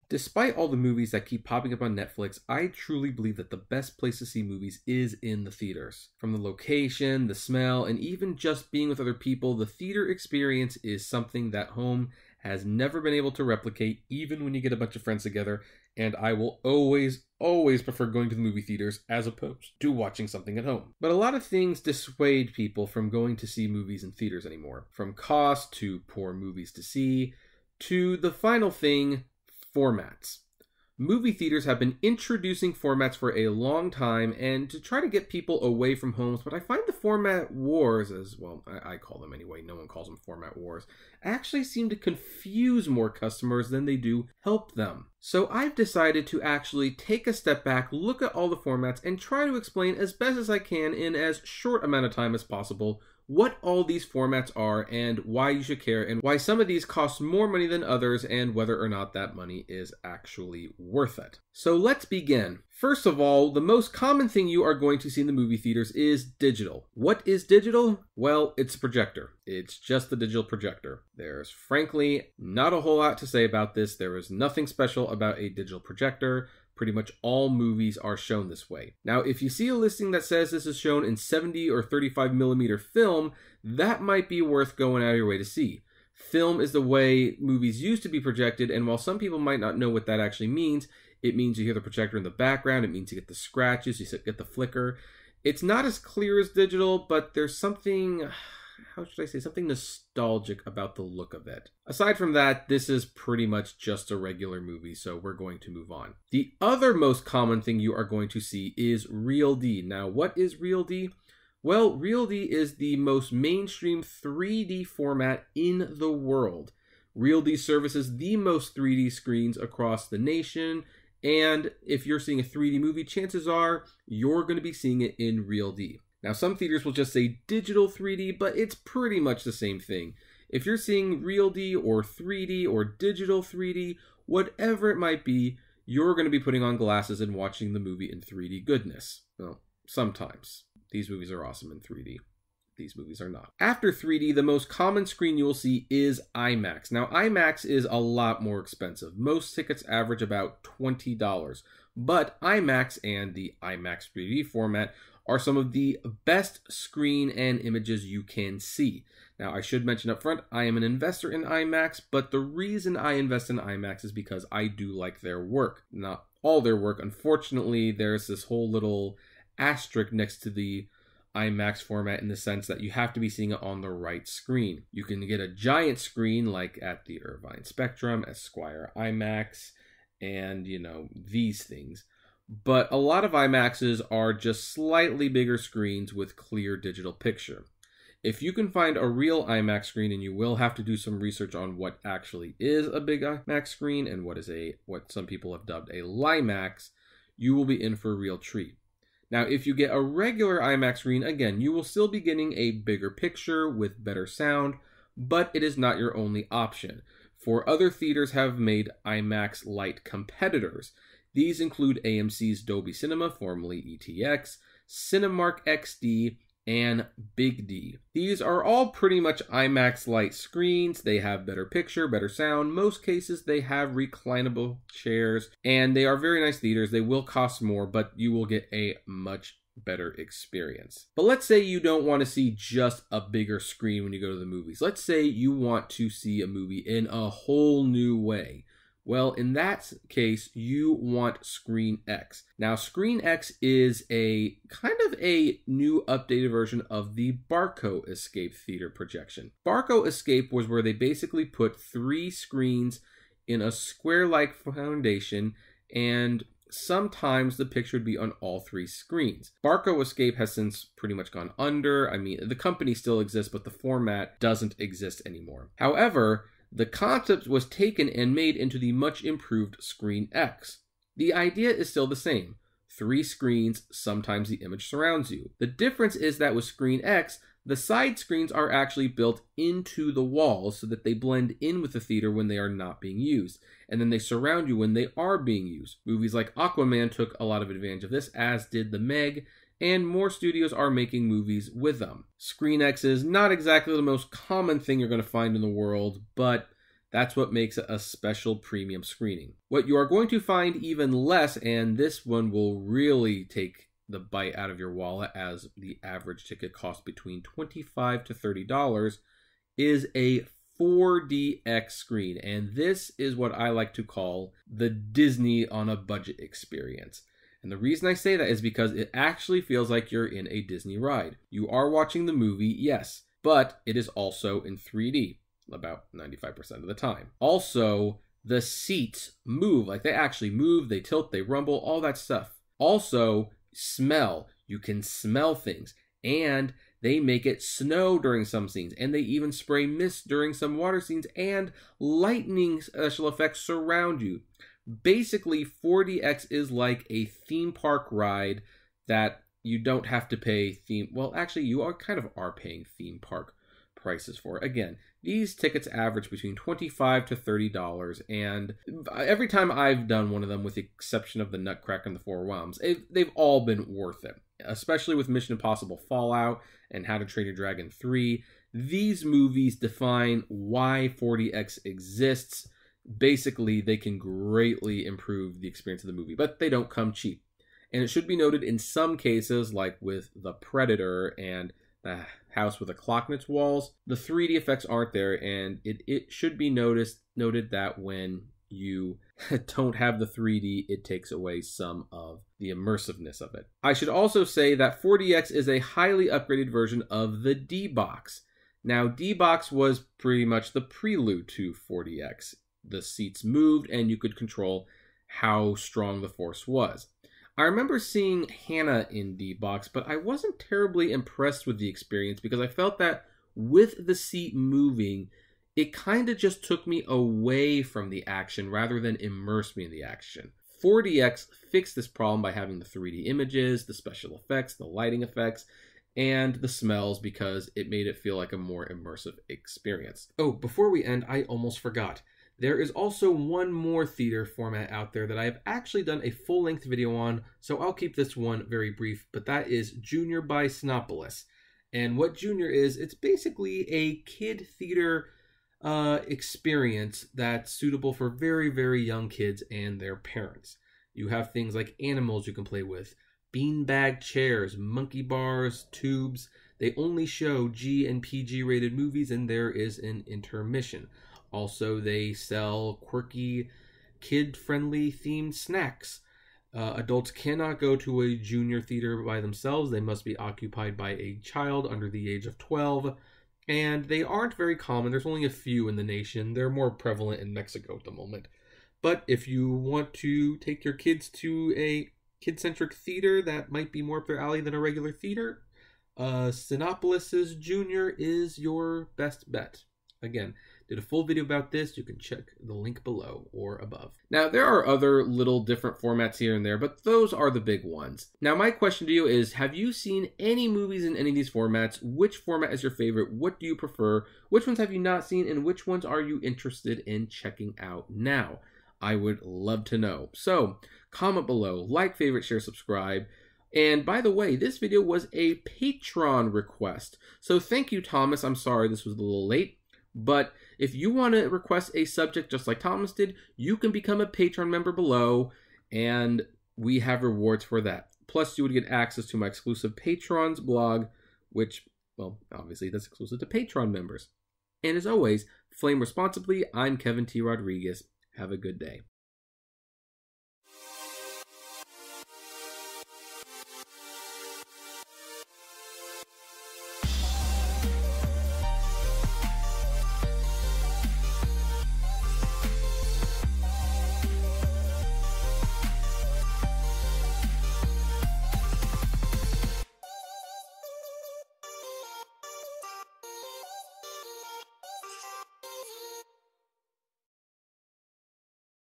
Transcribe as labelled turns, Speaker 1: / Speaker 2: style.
Speaker 1: Despite all the movies that keep popping up on Netflix, I truly believe that the best place to see movies is in the theaters. From the location, the smell, and even just being with other people, the theater experience is something that home has never been able to replicate, even when you get a bunch of friends together, and I will always prefer going to the movie theaters as opposed to watching something at home. But a lot of things dissuade people from going to see movies in theaters anymore. From cost to poor movies to see, to the final thing, formats. Movie theaters have been introducing formats for a long time and to try to get people away from homes, but I find the format wars, as well, I call them anyway, no one calls them format wars, actually seem to confuse more customers than they do help them. So I've decided to actually take a step back, look at all the formats, and try to explain as best as I can in as short amount of time as possible what all these formats are and why you should care and why some of these cost more money than others and whether or not that money is actually worth it. So let's begin. First of all, the most common thing you are going to see in the movie theaters is digital. What is digital? Well, it's a projector. It's just the digital projector. There's frankly not a whole lot to say about this. There is nothing special about a digital projector. Pretty much all movies are shown this way. Now, if you see a listing that says this is shown in 70 or 35 millimeter film, that might be worth going out of your way to see. Film is the way movies used to be projected, and while some people might not know what that actually means, it means you hear the projector in the background, it means you get the scratches, you get the flicker. It's not as clear as digital, but there's something, how should I say, something nostalgic about the look of it. Aside from that, this is pretty much just a regular movie, so we're going to move on. The other most common thing you are going to see is Real D. Now, what is Real D? Well, Real D is the most mainstream 3D format in the world. Real D services the most 3D screens across the nation, and if you're seeing a 3D movie, chances are you're going to be seeing it in Real D. Now, some theaters will just say digital 3D, but it's pretty much the same thing. If you're seeing Real D or 3D or digital 3D, whatever it might be, you're going to be putting on glasses and watching the movie in 3D goodness. Well, sometimes. These movies are awesome in 3D. These movies are not. After 3D, the most common screen you will see is IMAX. Now, IMAX is a lot more expensive. Most tickets average about $20, but IMAX and the IMAX 3D format are some of the best screen and images you can see. Now, I should mention up front, I am an investor in IMAX, but the reason I invest in IMAX is because I do like their work. Not all their work. Unfortunately, there's this whole little asterisk next to the IMAX format in the sense that you have to be seeing it on the right screen. You can get a giant screen like at the Irvine Spectrum, Esquire IMAX, and, these things. But a lot of IMAXs are just slightly bigger screens with clear digital picture. If you can find a real IMAX screen, and you will have to do some research on what actually is a big IMAX screen and what some people have dubbed a LIMAX, you will be in for a real treat. Now, if you get a regular IMAX screen, again, you will still be getting a bigger picture with better sound, but it is not your only option. For other theaters have made IMAX Lite competitors. These include AMC's Dolby Cinema, formerly ETX, Cinemark XD, and Big D. These are all pretty much IMAX Lite screens. They have better picture, better sound. Most cases they have reclinable chairs, and they are very nice theaters. They will cost more, but you will get a much better experience. But let's say you don't want to see just a bigger screen when you go to the movies. Let's say you want to see a movie in a whole new way. Well, in that case, you want Screen X. Now, Screen X is a kind of a new updated version of the Barco Escape theater projection. Barco Escape was where they basically put 3 screens in a square-like foundation, and sometimes the picture would be on all 3 screens. Barco Escape has since pretty much gone under. I mean, the company still exists, but the format doesn't exist anymore. However, the concept was taken and made into the much improved Screen X. The idea is still the same. 3 screens, sometimes the image surrounds you. The difference is that with Screen X, the side screens are actually built into the walls so that they blend in with the theater when they are not being used, and then they surround you when they are being used. Movies like Aquaman took a lot of advantage of this, as did The Meg, and more studios are making movies with them. Screen X is not exactly the most common thing you're going to find in the world, but That's what makes it a special premium screening. What you are going to find even less, and this one will really take the bite out of your wallet as the average ticket costs between $25 to $30, is a 4DX screen. And this is what I like to call the Disney on a budget experience. And the reason I say that is because it actually feels like you're in a Disney ride. You are watching the movie, yes, but it is also in 3D about 95% of the time. Also, the seats move, like they actually move, they tilt, they rumble, all that stuff. Also, smell. You can smell things. And they make it snow during some scenes. And they even spray mist during some water scenes. And lightning special effects surround you. Basically, 4DX is like a theme park ride that you don't have to pay well, actually, you are paying theme park prices for. Again, these tickets average between $25 to $30, and every time I've done one of them, with the exception of the Nutcracker and the Four Realms, they've all been worth it. Especially with Mission Impossible Fallout and How to Train Your Dragon 3, these movies define why 4DX exists. Basically, they can greatly improve the experience of the movie, but they don't come cheap. And it should be noted, in some cases, like with The Predator and The House with a Clock in its Walls, the 3D effects aren't there, and it should be noted that when you don't have the 3D, it takes away some of the immersiveness of it. I should also say that 4DX is a highly upgraded version of the D-Box. Now, D-Box was pretty much the prelude to 4DX. The seats moved, and you could control how strong the force was. I remember seeing Hannah in D-Box, but I wasn't terribly impressed with the experience because I felt that with the seat moving, it kind of just took me away from the action rather than immerse me in the action. 4DX fixed this problem by having the 3D images, the special effects, the lighting effects, and the smells, because it made it feel like a more immersive experience. Oh, before we end, I almost forgot. There is also one more theater format out there that I have actually done a full-length video on, so I'll keep this one very brief, but that is Junior by Sinopolis. And what Junior is, it's basically a kid theater experience that's suitable for very, very young kids and their parents. You have things like animals you can play with, beanbag chairs, monkey bars, tubes. They only show G and PG rated movies, and there is an intermission. Also, they sell quirky, kid-friendly themed snacks. Adults cannot go to a junior theater by themselves. They must be occupied by a child under the age of 12. And they aren't very common. There's only a few in the nation. They're more prevalent in Mexico at the moment. But if you want to take your kids to a kid-centric theater that might be more up their alley than a regular theater, Sinopolis' Junior is your best bet. Again, did a full video about this. You can check the link below or above. Now, there are other little different formats here and there, but those are the big ones. Now, my question to you is, have you seen any movies in any of these formats? Which format is your favorite? What do you prefer? Which ones have you not seen? And which ones are you interested in checking out now? I would love to know. So, comment below, like, favorite, share, subscribe. And by the way, this video was a Patreon request. So thank you, Thomas. I'm sorry this was a little late. But if you want to request a subject just like Thomas did, you can become a Patreon member below, and we have rewards for that. Plus, you would get access to my exclusive Patrons blog, which, well, obviously that's exclusive to Patreon members. And as always, flame responsibly. I'm Kevin T. Rodriguez. Have a good day.